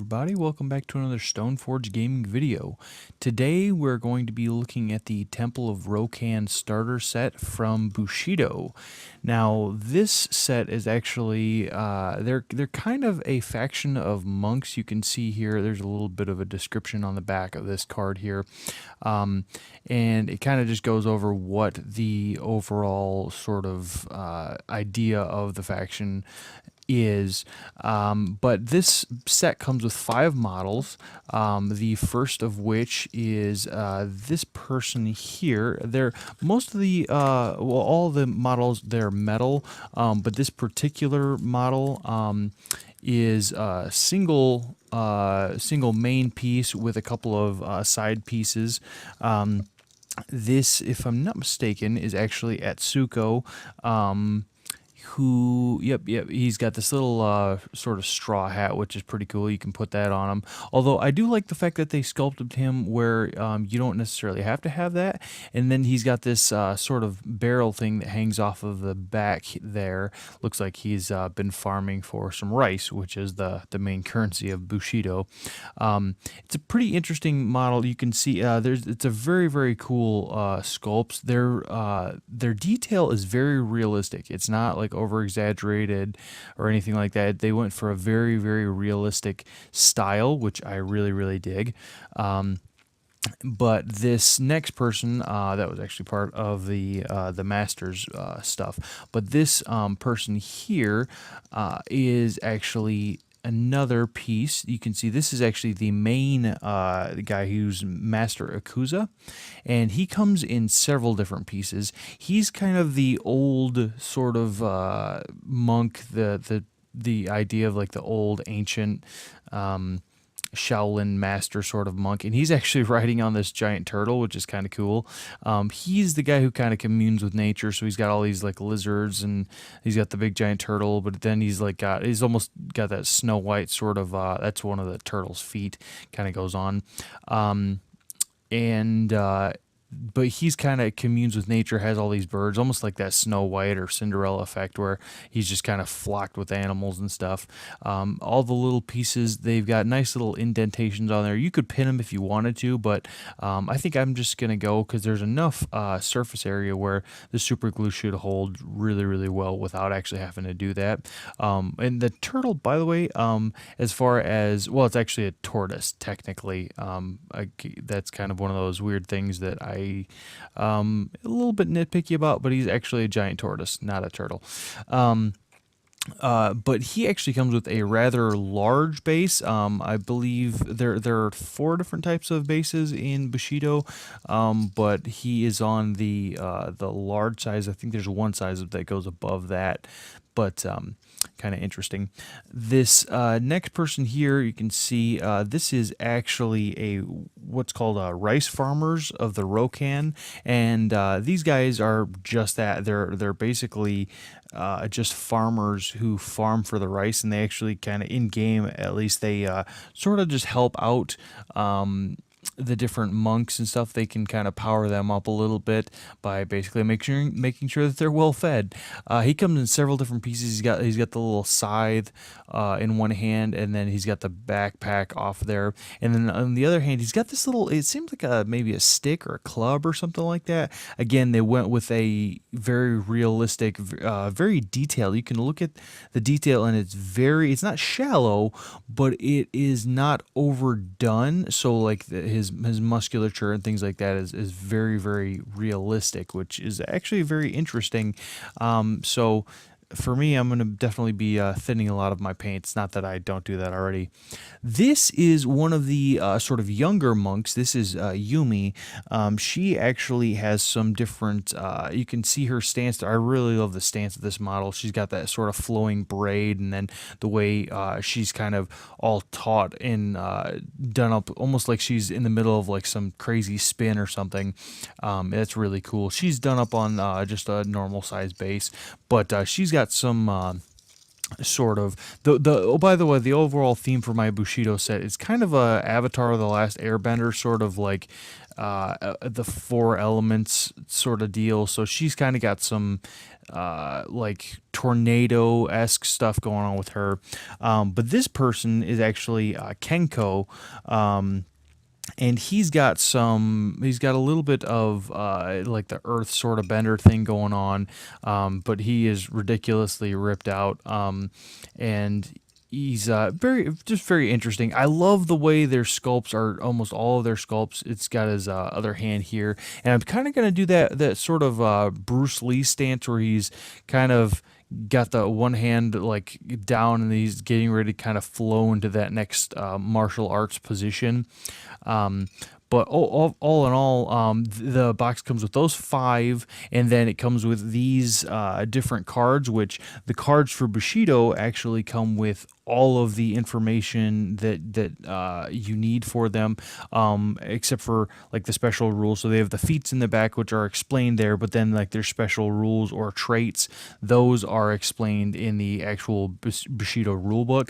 everybody, welcome back to another Stoneforge gaming video. Today we're going to be looking at the Temple of Rokan starter set from Bushido. Now this set is actually, they're kind of a faction of monks. You can see here, there's a little bit of a description on the back of this card here. And it kind of just goes over what the overall sort of idea of the faction is. But this set comes with 5 models. The first of which is this person here. They're most of the well, all the models, they're metal, but this particular model is a single main piece with a couple of side pieces. This, if I'm not mistaken, is actually Atsuko. Yep, he's got this little sort of straw hat, which is pretty cool. You can put that on him. Although I do like the fact that they sculpted him where you don't necessarily have to have that. And then he's got this sort of barrel thing that hangs off of the back there. Looks like he's been farming for some rice, which is the main currency of Bushido. It's a pretty interesting model. You can see it's a very, very cool sculpt. Their detail is very realistic. It's not like over exaggerated or anything like that. They went for a very, very realistic style, which I really, really dig. But this next person, that was actually part of the Masters stuff. But this person here is actually another piece. You can see this is actually the main guy who's Master Akuza, and he comes in several different pieces. He's kind of the old sort of monk, the idea of like the old ancient Shaolin master sort of monk, and he's actually riding on this giant turtle, which is kind of cool. He's the guy who kind of communes with nature, so he's got all these like lizards, and he's got the big giant turtle, but then he's almost got that Snow White sort of, that's one of the turtle's feet, kind of goes on. But he's kind of communes with nature, has all these birds, almost like that Snow White or Cinderella effect where he's just kind of flocked with animals and stuff. All the little pieces, they've got nice little indentations on there. You could pin them if you wanted to, but I think I'm just going to go because there's enough surface area where the super glue should hold really, really well without actually having to do that. And the turtle, by the way, as far as, well, it's actually a tortoise, technically. That's kind of one of those weird things that a little bit nitpicky about, but he's actually a giant tortoise, not a turtle. But he actually comes with a rather large base. I believe there are 4 different types of bases in Bushido, but he is on the large size. I think there's one size that goes above that, but kind of interesting. This next person here, you can see this is actually what's called rice farmers of the Rokan, and these guys are just that. They're basically just farmers who farm for the rice, and they actually kind of in game, at least, they sort of just help out the different monks and stuff. They can kind of power them up a little bit by basically making sure that they're well fed. He comes in several different pieces. He's got the little scythe in one hand, and then he's got the backpack off there, and then on the other hand he's got this little, it seems like maybe a stick or a club or something like that. Again, they went with a very realistic, very detailed. You can look at the detail, and it's not shallow, but it is not overdone. So like his musculature and things like that is very, very realistic, which is actually very interesting. So for me, I'm going to definitely be thinning a lot of my paints. Not that I don't do that already. This is one of the sort of younger monks. This is Yumi. She actually has some different, you can see her stance. I really love the stance of this model. She's got that sort of flowing braid, and then the way she's kind of all taut and done up almost like she's in the middle of like some crazy spin or something. That's really cool. She's done up on just a normal size base, but she's got some sort of oh, by the way, the overall theme for my Bushido set is kind of a Avatar of the Last Airbender sort of like the four elements sort of deal. So she's kind of got some like tornado esque stuff going on with her. But this person is actually Kenko. And he's got a little bit of like the earth sort of bender thing going on, but he is ridiculously ripped out, and he's very interesting. I love the way their sculpts are, almost all of their sculpts. It's got his other hand here, and I'm kind of gonna do that sort of Bruce Lee stance where he's kind of got the one hand like down and he's getting ready to kind of flow into that next martial arts position. Um, but all in all, the box comes with those five, and then it comes with these different cards, which the cards for Bushido actually come with all of the information that you need for them, except for like the special rules. So they have the feats in the back, which are explained there, but then like their special rules or traits, those are explained in the actual Bushido rulebook.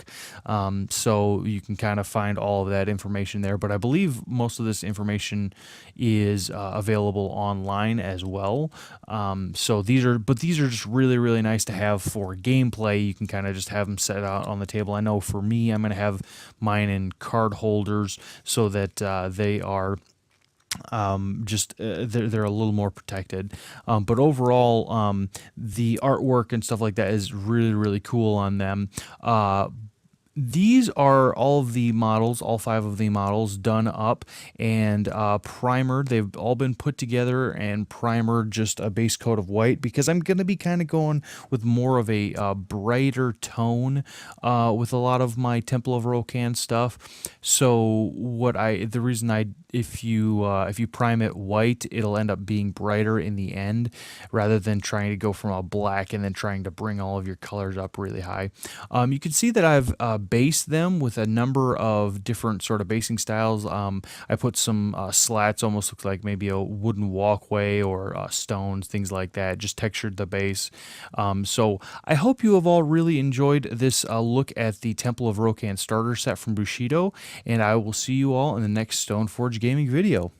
So you can kind of find all of that information there. But I believe most of this information is available online as well. So these are just really nice to have for gameplay. You can kind of just have them set out on the table. I know for me, I'm going to have mine in card holders so that they are they're a little more protected. But overall, the artwork and stuff like that is really cool on them. These are all of the models, all five of the models done up and primered. They've all been put together and primered just a base coat of white because I'm going to be kind of going with more of a brighter tone with a lot of my Temple of Rokan stuff. So the reason if you prime it white, it'll end up being brighter in the end rather than trying to go from a black and then trying to bring all of your colors up really high. You can see that I've based them with a number of different sort of basing styles. I put some slats, almost looks like maybe a wooden walkway or stones, things like that, just textured the base. So I hope you have all really enjoyed this look at the Temple of Rokan starter set from Bushido, and I will see you all in the next Stoneforge gaming video.